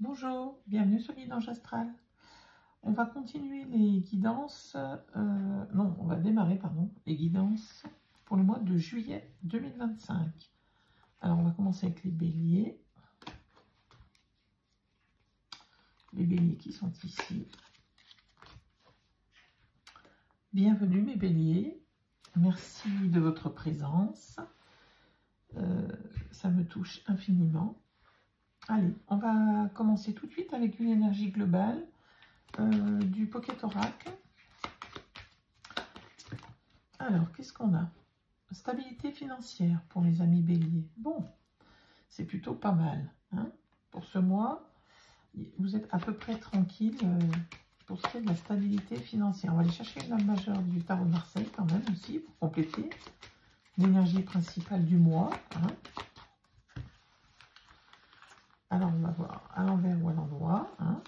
Bonjour, bienvenue sur Guidance Astrale. On va continuer les guidances, non, on va démarrer, pardon, les guidances pour le mois de juillet 2025. Alors, on va commencer avec les béliers. Les béliers qui sont ici. Bienvenue mes béliers, merci de votre présence, ça me touche infiniment. Allez, on va commencer tout de suite avec une énergie globale du Pocket Oracle. Alors, qu'est-ce qu'on a? Stabilité financière pour les amis béliers. Bon, c'est plutôt pas mal. Hein, pour ce mois, vous êtes à peu près tranquille pour ce qui est de la stabilité financière. On va aller chercher une lame majeure du tarot de Marseille quand même aussi pour compléter l'énergie principale du mois. Hein. Alors, on va voir à l'envers ou à l'endroit. Hein.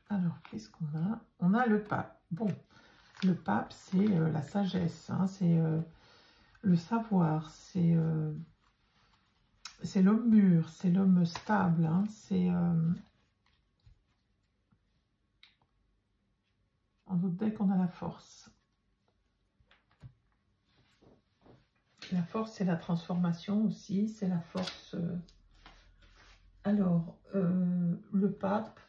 Alors, qu'est-ce qu'on a? On a le pape. Bon, le pape, c'est la sagesse, hein, c'est le savoir, c'est l'homme mûr, c'est l'homme stable, hein, c'est... en d'autres decks, on a la force. La force, c'est la transformation aussi, c'est la force... Alors, le pape,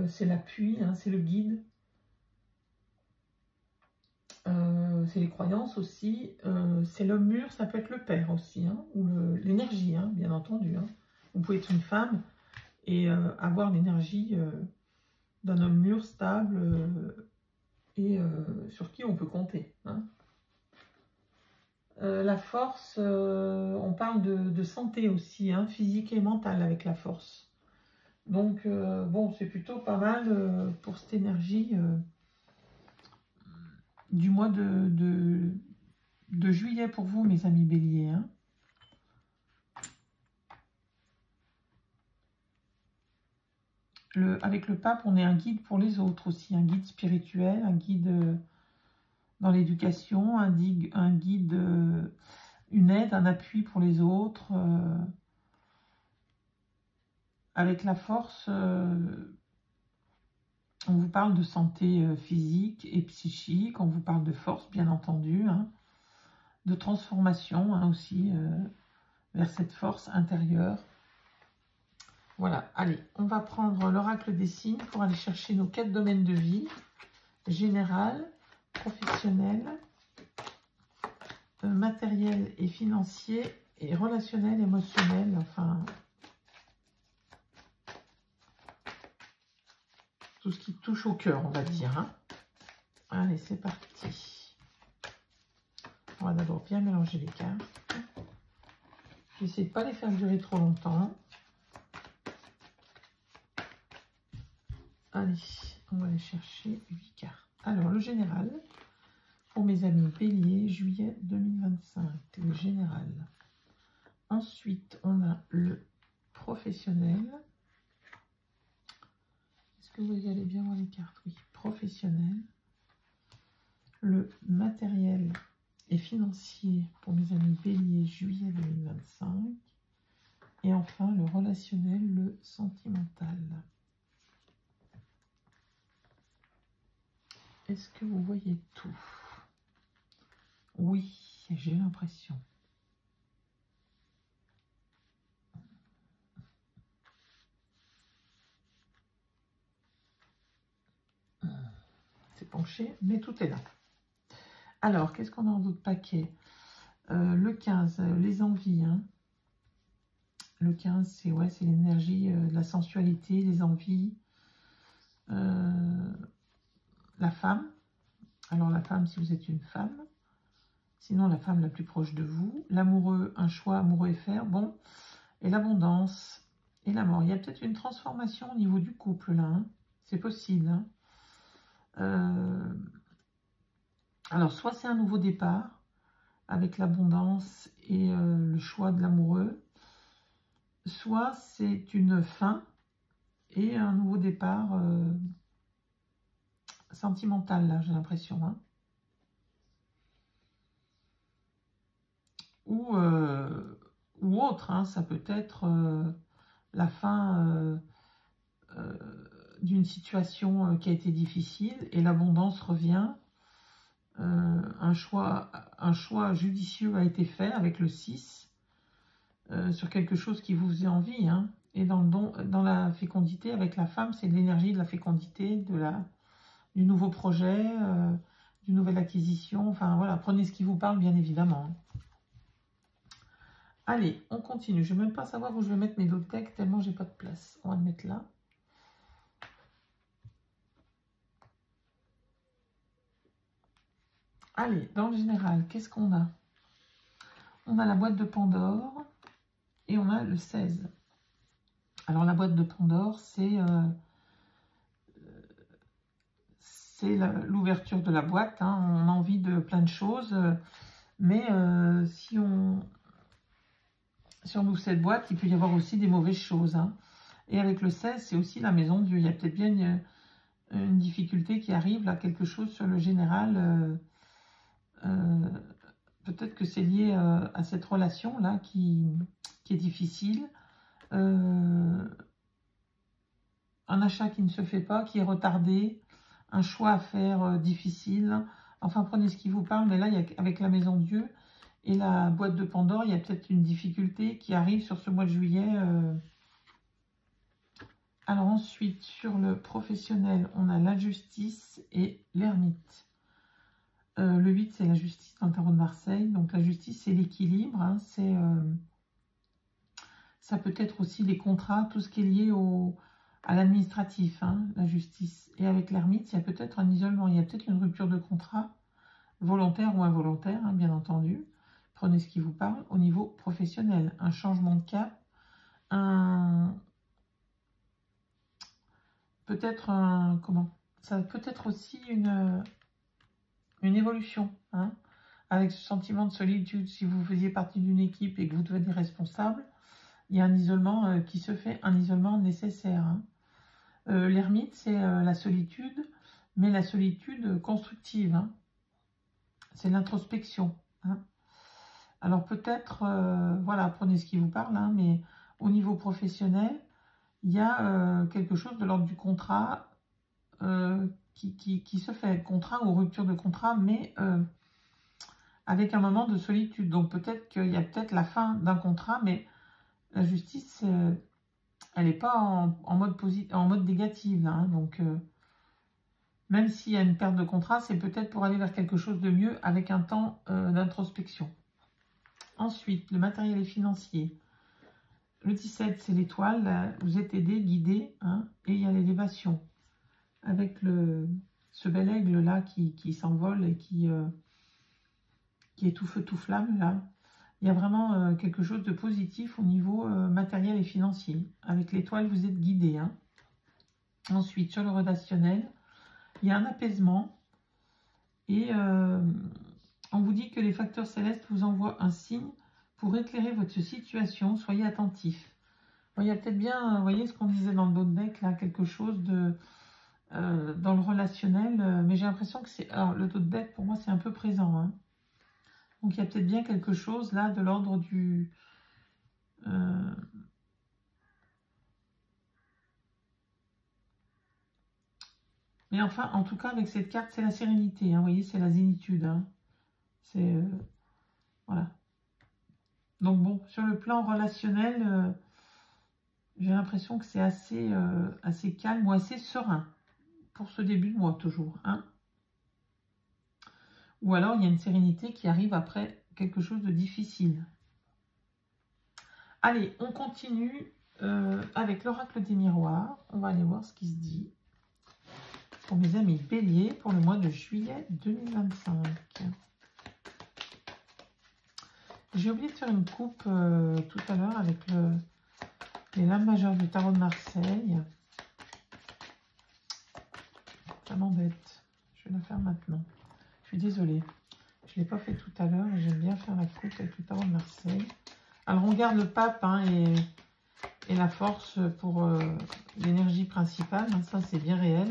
c'est l'appui, hein, c'est le guide. C'est les croyances aussi. C'est l'homme mûr, ça peut être le père aussi, hein, ou l'énergie, hein, bien entendu. Hein. Vous pouvez être une femme et avoir l'énergie d'un homme mûr, stable et sur qui on peut compter. Hein. La force, on parle de santé aussi, hein, physique et mentale avec la force. Donc, bon, c'est plutôt pas mal pour cette énergie du mois de juillet pour vous, mes amis béliers. Hein. Avec le pape, on est un guide pour les autres aussi, un guide spirituel, un guide dans l'éducation, un guide, une aide, un appui pour les autres. Avec la force, on vous parle de santé physique et psychique, on vous parle de force, bien entendu, hein, de transformation hein, aussi vers cette force intérieure. Voilà, allez, on va prendre l'oracle des signes pour aller chercher nos 4 domaines de vie, général, professionnel, matériel et financier, et relationnel, émotionnel, enfin, tout ce qui touche au cœur, on va dire. Hein. Allez, c'est parti. On va d'abord bien mélanger les cartes. J'essaie de ne pas les faire durer trop longtemps. Allez, on va aller chercher 8 cartes. Alors, le général, pour mes amis béliers, juillet 2025, le général. Ensuite, on a le professionnel. Est-ce que vous allez bien voir les cartes? Oui, professionnel. Le matériel et financier pour mes amis béliers, juillet 2025. Et enfin, le relationnel, le sentimental. Est-ce que vous voyez tout? Oui, j'ai l'impression. C'est penché, mais tout est là. Alors, qu'est-ce qu'on a dans d'autres paquets? Le 15, les envies. Hein. Le 15, c'est ouais, l'énergie de la sensualité, les envies. La femme. Alors, la femme, si vous êtes une femme. Sinon, la femme la plus proche de vous. L'amoureux, un choix amoureux et faire. Bon. Et l'abondance et la mort. Il y a peut-être une transformation au niveau du couple, là. Hein. C'est possible. Hein. Alors, soit c'est un nouveau départ avec l'abondance et le choix de l'amoureux, soit c'est une fin et un nouveau départ sentimental, là, j'ai l'impression. Hein. Ou autre, hein, ça peut être la fin d'une situation qui a été difficile et l'abondance revient. Un choix judicieux a été fait avec le 6 sur quelque chose qui vous faisait envie. Hein. Et dans la fécondité, avec la femme, c'est de l'énergie de la fécondité, du nouveau projet, d'une nouvelle acquisition. Enfin voilà, prenez ce qui vous parle, bien évidemment. Allez, on continue. Je ne vais même pas savoir où je vais mettre mes autres decks, tellement j'ai pas de place. On va le mettre là. Allez, dans le général, qu'est-ce qu'on a? On a la boîte de Pandore et on a le 16. Alors la boîte de Pandore, c'est l'ouverture de la boîte. Hein. On a envie de plein de choses, mais si on ouvre cette boîte, il peut y avoir aussi des mauvaises choses. Hein. Et avec le 16, c'est aussi la maison de Dieu. Il y a peut-être bien une difficulté qui arrive, là, quelque chose sur le général. Peut-être que c'est lié à cette relation-là qui est difficile. Un achat qui ne se fait pas, qui est retardé. Un choix à faire difficile. Enfin, prenez ce qui vous parle. Mais là, avec la maison de Dieu et la boîte de Pandore, il y a peut-être une difficulté qui arrive sur ce mois de juillet. Alors ensuite, sur le professionnel, on a la justice et l'ermite. Le 8, c'est la justice dans le tarot de Marseille. Donc la justice, c'est l'équilibre. Hein, ça peut être aussi les contrats, tout ce qui est lié à l'administratif, hein, la justice. Et avec l'ermite, il y a peut-être un isolement. Il y a peut-être une rupture de contrat, volontaire ou involontaire, hein, bien entendu. Prenez ce qui vous parle. Au niveau professionnel, un changement de cap, peut-être ça peut être aussi une évolution, hein, avec ce sentiment de solitude. Si vous faisiez partie d'une équipe et que vous devenez responsable, il y a un isolement qui se fait, un isolement nécessaire. Hein. L'ermite, c'est la solitude, mais la solitude constructive. Hein. C'est l'introspection. Hein. Alors peut-être, voilà, prenez ce qui vous parle, hein, mais au niveau professionnel, il y a quelque chose de l'ordre du contrat qui se fait, contrat ou rupture de contrat, mais avec un moment de solitude. Donc peut-être qu'il y a peut-être la fin d'un contrat, mais la justice, elle n'est pas en mode négatif. Hein, donc même s'il y a une perte de contrat, c'est peut-être pour aller vers quelque chose de mieux avec un temps d'introspection. Ensuite, le matériel et financier. Le 17, c'est l'étoile. Vous êtes aidé, guidé, hein, et il y a l'élévation. Avec ce bel aigle-là qui s'envole et qui est tout feu, tout flamme, là. Il y a vraiment quelque chose de positif au niveau matériel et financier. Avec l'étoile, vous êtes guidé. Hein. Ensuite, sur le relationnel, il y a un apaisement. Et on vous dit que les facteurs célestes vous envoient un signe pour éclairer votre situation. Soyez attentifs. Bon, il y a peut-être bien, vous voyez ce qu'on disait dans le dos de deck, là, quelque chose de... dans le relationnel, mais j'ai l'impression que c'est... Alors, le dos de deck, pour moi, c'est un peu présent. Hein. Donc, il y a peut-être bien quelque chose, là, de l'ordre du... Mais enfin, en tout cas, avec cette carte, c'est la sérénité. Hein. Vous voyez, c'est la zénitude. Hein. C'est... voilà. Donc, bon, sur le plan relationnel, j'ai l'impression que c'est assez calme ou assez serein. Pour ce début de mois, toujours. Hein. Ou alors, il y a une sérénité qui arrive après quelque chose de difficile. Allez, on continue avec l'oracle des miroirs. On va aller voir ce qui se dit pour mes amis béliers pour le mois de juillet 2025. J'ai oublié de faire une coupe tout à l'heure avec les lames majeures du tarot de Marseille. Ça m'embête. Je vais la faire maintenant. Je suis désolée. Je ne l'ai pas fait tout à l'heure et j'aime bien faire la coupe avec le tarot de Marseille. Alors, on garde le pape hein, et la force pour l'énergie principale. Hein, ça, c'est bien réel.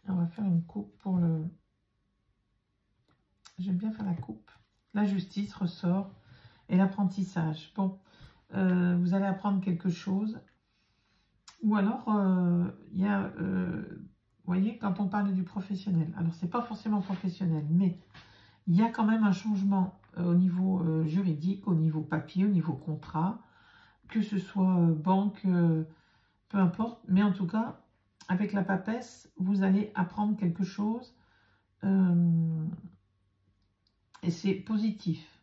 On va faire une coupe pour le... J'aime bien faire la coupe. La justice ressort et l'apprentissage. Bon, vous allez apprendre quelque chose. Ou alors, il y a, vous voyez, quand on parle du professionnel, alors c'est pas forcément professionnel, mais il y a quand même un changement au niveau juridique, au niveau papier, au niveau contrat, que ce soit banque, peu importe, mais en tout cas, avec la papesse, vous allez apprendre quelque chose et c'est positif.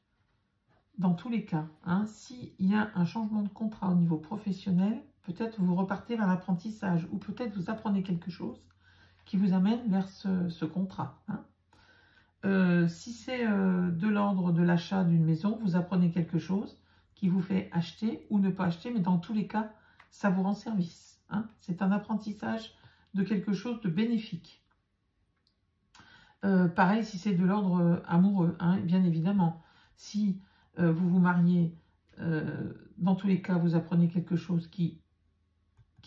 Dans tous les cas, hein, s'il y a un changement de contrat au niveau professionnel, peut-être vous repartez vers l'apprentissage ou peut-être vous apprenez quelque chose qui vous amène vers ce contrat. Hein. Si c'est de l'ordre de l'achat d'une maison, vous apprenez quelque chose qui vous fait acheter ou ne pas acheter, mais dans tous les cas, ça vous rend service. Hein. C'est un apprentissage de quelque chose de bénéfique. Pareil, si c'est de l'ordre amoureux, hein, bien évidemment. Si vous vous mariez, dans tous les cas, vous apprenez quelque chose qui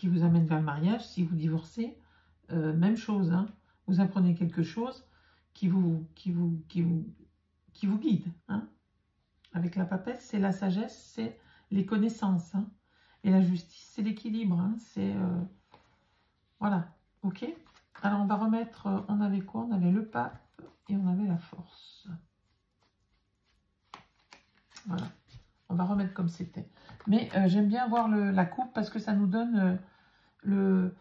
vous amène vers le mariage. Si vous divorcez, même chose. Hein, vous apprenez quelque chose qui vous guide. Hein. Avec la papesse, c'est la sagesse, c'est les connaissances. Hein. Et la justice, c'est l'équilibre. Hein. C'est voilà, ok. Alors, on va remettre, on avait quoi? On avait le pape et on avait la force. Voilà, on va remettre comme c'était. Mais j'aime bien voir la coupe parce que ça nous donne le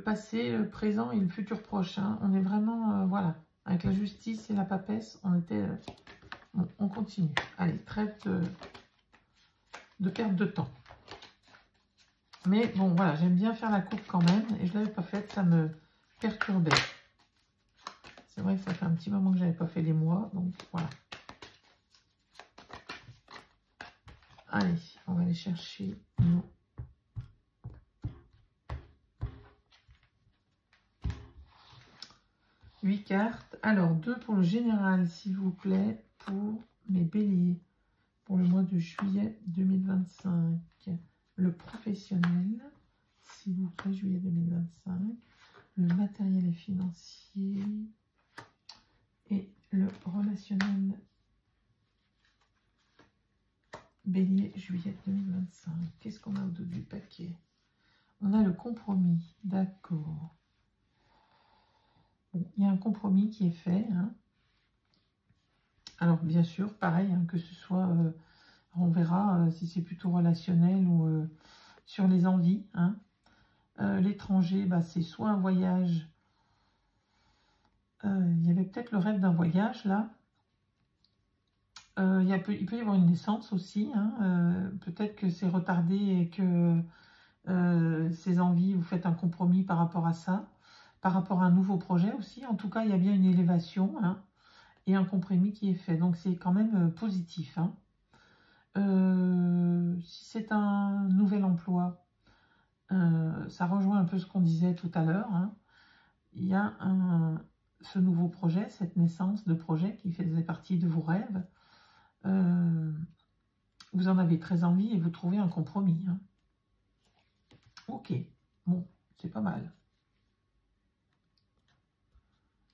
passé, le présent et le futur proche. Hein. On est vraiment, voilà, avec la justice et la papesse, on était... bon, on continue. Allez, trêve de perte de temps. Mais bon, voilà, j'aime bien faire la coupe quand même. Et je ne l'avais pas faite, ça me perturbait. C'est vrai que ça fait un petit moment que je n'avais pas fait les mois, donc voilà. Allez, on va aller chercher nos 8 cartes. Alors, 2 pour le général, s'il vous plaît, pour mes béliers, pour le mois de juillet 2025. Le professionnel, s'il vous plaît, juillet 2025. Le matériel et financier. Et le relationnel bélier, juillet 2025. Qu'est-ce qu'on a au dos du paquet? On a le compromis, d'accord. Bon, il y a un compromis qui est fait. Hein. Alors, bien sûr, pareil, hein, que ce soit, on verra si c'est plutôt relationnel ou sur les envies. Hein. L'étranger, bah, c'est soit un voyage. Il y avait peut-être le rêve d'un voyage, là. Il peut y avoir une naissance aussi. Hein. Peut-être que c'est retardé et que ces envies, vous faites un compromis par rapport à ça. Par rapport à un nouveau projet aussi. En tout cas, il y a bien une élévation hein, et un compromis qui est fait. Donc, c'est quand même positif. Hein. Si c'est un nouvel emploi, ça rejoint un peu ce qu'on disait tout à l'heure. Hein. Il y a ce nouveau projet, cette naissance de projet qui faisait partie de vos rêves. Vous en avez très envie et vous trouvez un compromis. Hein. Ok, bon, c'est pas mal.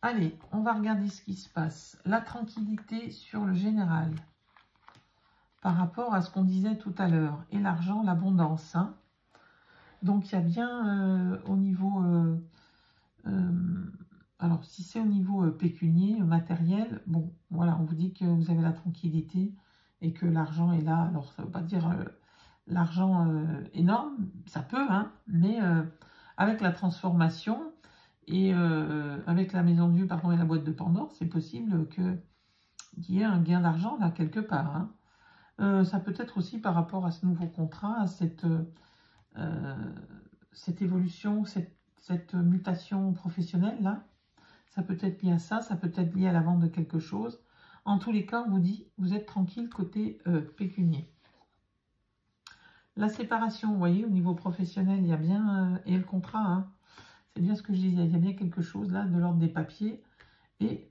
Allez, on va regarder ce qui se passe. La tranquillité sur le général. Par rapport à ce qu'on disait tout à l'heure. Et l'argent, l'abondance. Hein. Donc, il y a bien au niveau... alors, si c'est au niveau pécunier, matériel, bon, voilà, on vous dit que vous avez la tranquillité et que l'argent est là. Alors, ça ne veut pas dire l'argent énorme, ça peut, hein, mais avec la transformation... Et avec la maison de Dieu, pardon, et la boîte de Pandore, c'est possible qu'il y ait un gain d'argent là quelque part. Hein. Ça peut être aussi par rapport à ce nouveau contrat, à cette évolution, cette mutation professionnelle là. Ça peut être lié à ça, ça peut être lié à la vente de quelque chose. En tous les cas, on vous dit, vous êtes tranquille côté pécunier. La séparation, vous voyez, au niveau professionnel, il y a bien, et le contrat, hein, c'est bien ce que je disais, il y a bien quelque chose là de l'ordre des papiers et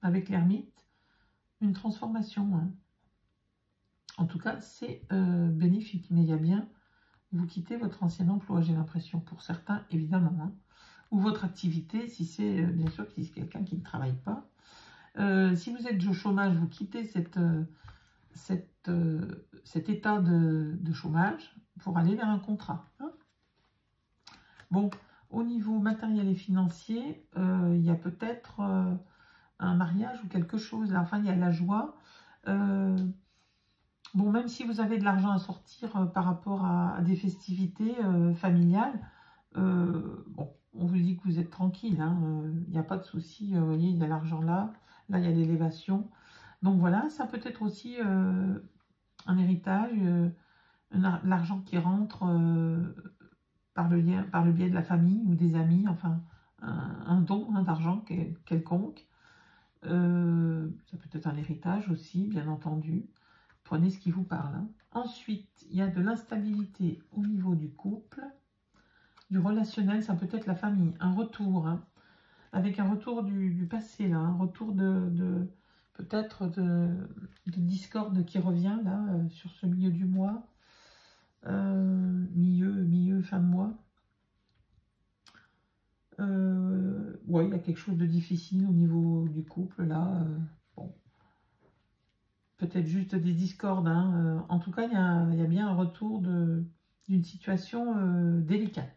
avec l'ermite, une transformation. Hein. En tout cas, c'est bénéfique, mais il y a bien, vous quittez votre ancien emploi, j'ai l'impression, pour certains, évidemment. Hein. Ou votre activité, si c'est, bien sûr, si c'est quelqu'un qui ne travaille pas. Si vous êtes au chômage, vous quittez cette cet état de chômage pour aller vers un contrat. Hein. Bon, au niveau matériel et financier, il y a peut-être un mariage ou quelque chose. Là. Enfin, il y a la joie. Bon, même si vous avez de l'argent à sortir par rapport à des festivités familiales, bon, on vous dit que vous êtes tranquille, hein, il n'y a pas de souci, vous voyez, il y a l'argent là, là il y a l'élévation. Donc voilà, ça peut être aussi un héritage, l'argent qui rentre par le biais de la famille ou des amis, enfin un don hein, d'argent quelconque. Ça peut être un héritage aussi, bien entendu. Prenez ce qui vous parle. Hein. Ensuite, il y a de l'instabilité au niveau du couple. Du relationnel, ça peut être la famille. Un retour, hein, avec un retour du passé, là, un retour peut-être de discorde qui revient, là, sur ce milieu du mois. Milieu, fin de mois. Ouais, il y a quelque chose de difficile au niveau du couple, là. Bon. Peut-être juste des discordes. Hein. En tout cas, il y a bien un retour d'une situation délicate.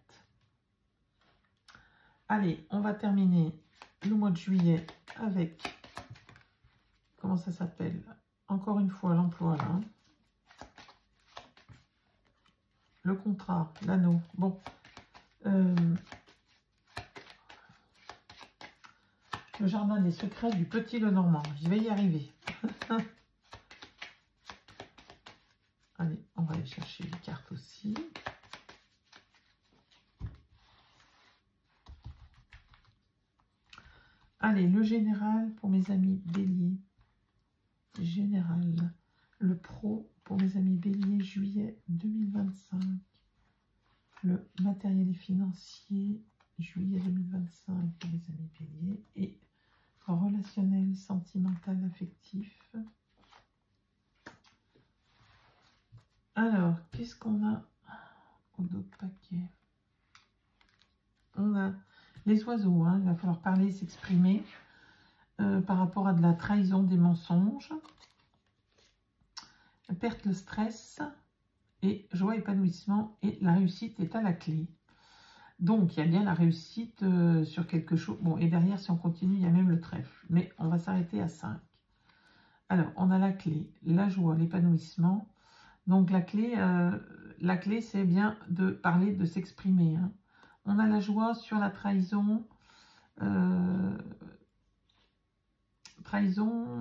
Allez, on va terminer le mois de juillet avec, comment ça s'appelle? Encore une fois, l'emploi, là. Hein. Le contrat, l'anneau. Bon. Le jardin des secrets du Petit Lenormand. Je vais y arriver. Allez, on va aller chercher les cartes aussi. Allez, le général pour mes amis béliers. Général. Le pro pour mes amis béliers, juillet 2025. Le matériel et financier, juillet 2025 pour mes amis béliers. Et relationnel, sentimental, affectif. Alors, qu'est-ce qu'on a au dos de paquet? On a les oiseaux, hein, il va falloir parler, s'exprimer par rapport à de la trahison, des mensonges. La perte, le stress, et joie, épanouissement, et la réussite est à la clé. Donc, il y a bien la réussite sur quelque chose. Bon, et derrière, si on continue, il y a même le trèfle. Mais on va s'arrêter à 5. Alors, on a la clé, la joie, l'épanouissement. Donc, la clé c'est bien de parler, de s'exprimer. Hein. On a la joie sur la trahison,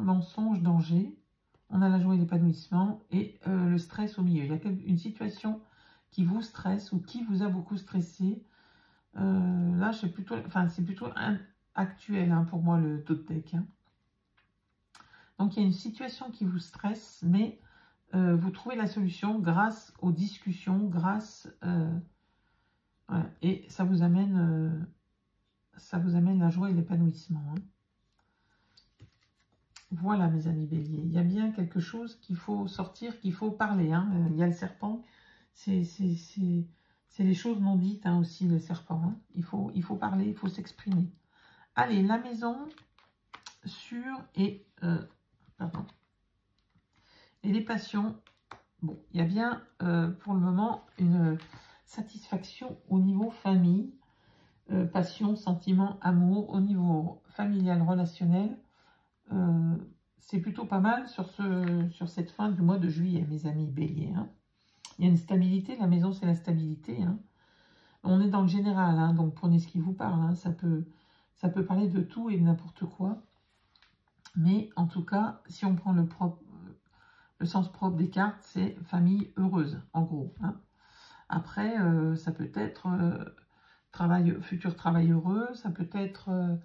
mensonge, danger. On a la joie et l'épanouissement et le stress au milieu. Il y a une situation qui vous stresse ou qui vous a beaucoup stressé. Là, c'est plutôt actuel hein, pour moi le top deck. Hein. Donc, il y a une situation qui vous stresse, mais vous trouvez la solution grâce aux discussions, voilà, et ça vous amène la joie et l'épanouissement. Hein. Voilà, mes amis béliers, il y a bien quelque chose qu'il faut sortir, qu'il faut parler. Hein. Il y a le serpent, c'est les choses non dites hein, aussi, le serpent. Hein. Il faut parler, il faut s'exprimer. Allez, la maison et les passions. Bon, il y a bien pour le moment une satisfaction au niveau famille, passion, sentiment, amour, au niveau familial, relationnel. C'est plutôt pas mal sur cette fin du mois de juillet, mes amis béliers. Hein. Il y a une stabilité, la maison c'est la stabilité. Hein. On est dans le général, hein, donc prenez ce qui vous parle. Hein. Ça peut parler de tout et de n'importe quoi. Mais en tout cas, si on prend le sens propre des cartes, c'est famille heureuse, en gros. Hein. Après, ça peut être futur travail heureux, ça peut être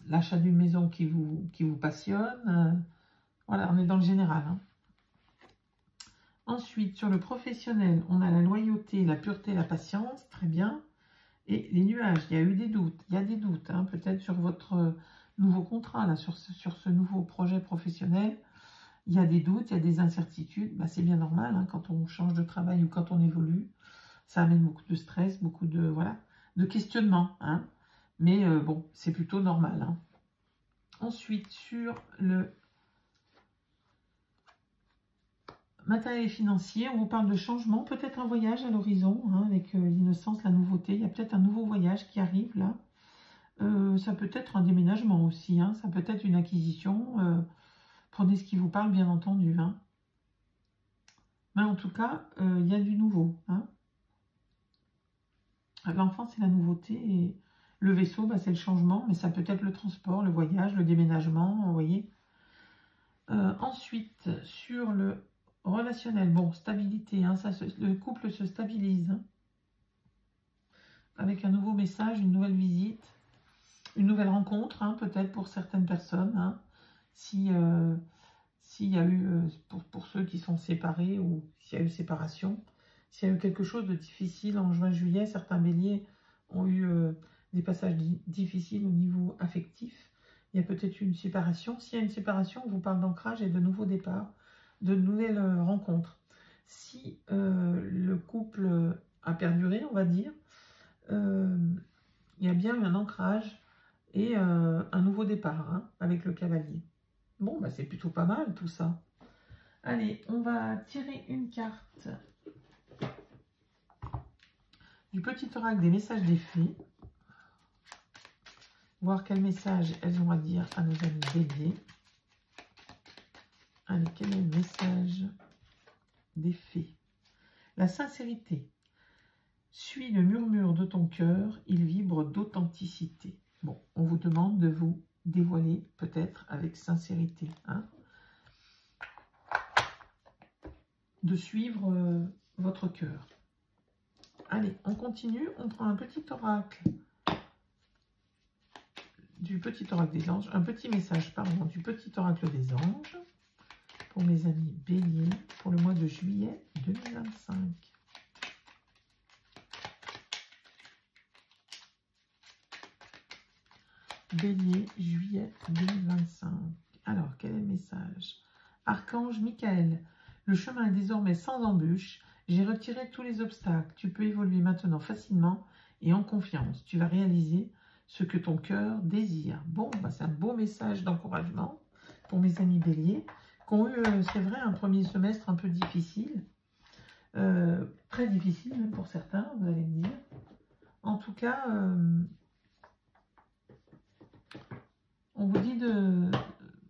l'achat d'une maison qui vous passionne. Voilà, on est dans le général. Hein. Ensuite, sur le professionnel, on a la loyauté, la pureté, la patience, très bien. Et les nuages, il y a eu des doutes, il y a des doutes, hein, peut-être sur votre nouveau contrat, là, sur ce nouveau projet professionnel. Il y a des doutes, il y a des incertitudes, bah, c'est bien normal, hein, quand on change de travail ou quand on évolue. Ça amène beaucoup de stress, beaucoup de questionnement. Hein. Mais bon, c'est plutôt normal. Hein. Ensuite, sur matériel et financier, on vous parle de changement, peut-être un voyage à l'horizon, hein, avec l'innocence, la nouveauté. Il y a peut-être un nouveau voyage qui arrive là. Ça peut être un déménagement aussi, hein, ça peut être une acquisition. Prenez ce qui vous parle, bien entendu. Hein. Mais en tout cas, il y a du nouveau. Hein. L'enfant, c'est la nouveauté et le vaisseau, bah, c'est le changement, mais ça peut être le transport, le voyage, le déménagement, vous voyez. Ensuite, sur le relationnel, bon, stabilité, hein, le couple se stabilise. Hein, avec un nouveau message, une nouvelle visite, une nouvelle rencontre, hein, peut-être pour certaines personnes. Hein, s'il y a eu, pour ceux qui sont séparés ou s'il y a eu séparation, s'il y a eu quelque chose de difficile en juin-juillet, certains béliers ont eu des passages difficiles au niveau affectif. Il y a peut-être une séparation. S'il y a une séparation, on vous parle d'ancrage et de nouveaux départs, de nouvelles rencontres. Si le couple a perduré, on va dire, il y a bien eu un ancrage et un nouveau départ, hein, avec le cavalier. Bon, bah, c'est plutôt pas mal tout ça. Allez, on va tirer une carte du petit oracle des messages des fées. Voir quel message elles ont à dire à nos amis béliers. Allez, quel est le message des fées? La sincérité. Suis le murmure de ton cœur, il vibre d'authenticité. Bon, on vous demande de vous dévoiler peut-être avec sincérité. Hein, de suivre votre cœur. Allez, on continue. On prend un petit oracle du petit oracle des anges, un petit message, pardon, du petit oracle des anges pour mes amis béliers pour le mois de juillet 2025. Bélier, juillet 2025. Alors, quel est le message? Archange Michael, le chemin est désormais sans embûche. J'ai retiré tous les obstacles. Tu peux évoluer maintenant facilement et en confiance. Tu vas réaliser ce que ton cœur désire. Bon, bah, c'est un beau message d'encouragement pour mes amis béliers qui ont eu, c'est vrai, un premier semestre un peu difficile. Très difficile même pour certains, vous allez me dire. En tout cas, on vous dit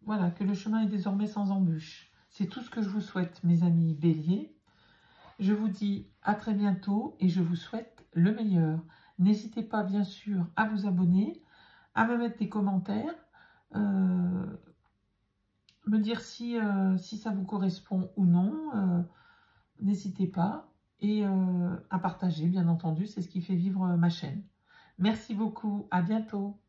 voilà, que le chemin est désormais sans embûche. C'est tout ce que je vous souhaite, mes amis béliers. Je vous dis à très bientôt et je vous souhaite le meilleur. N'hésitez pas, bien sûr, à vous abonner, à me mettre des commentaires, me dire si ça vous correspond ou non. N'hésitez pas et à partager, bien entendu. C'est ce qui fait vivre ma chaîne. Merci beaucoup. À bientôt.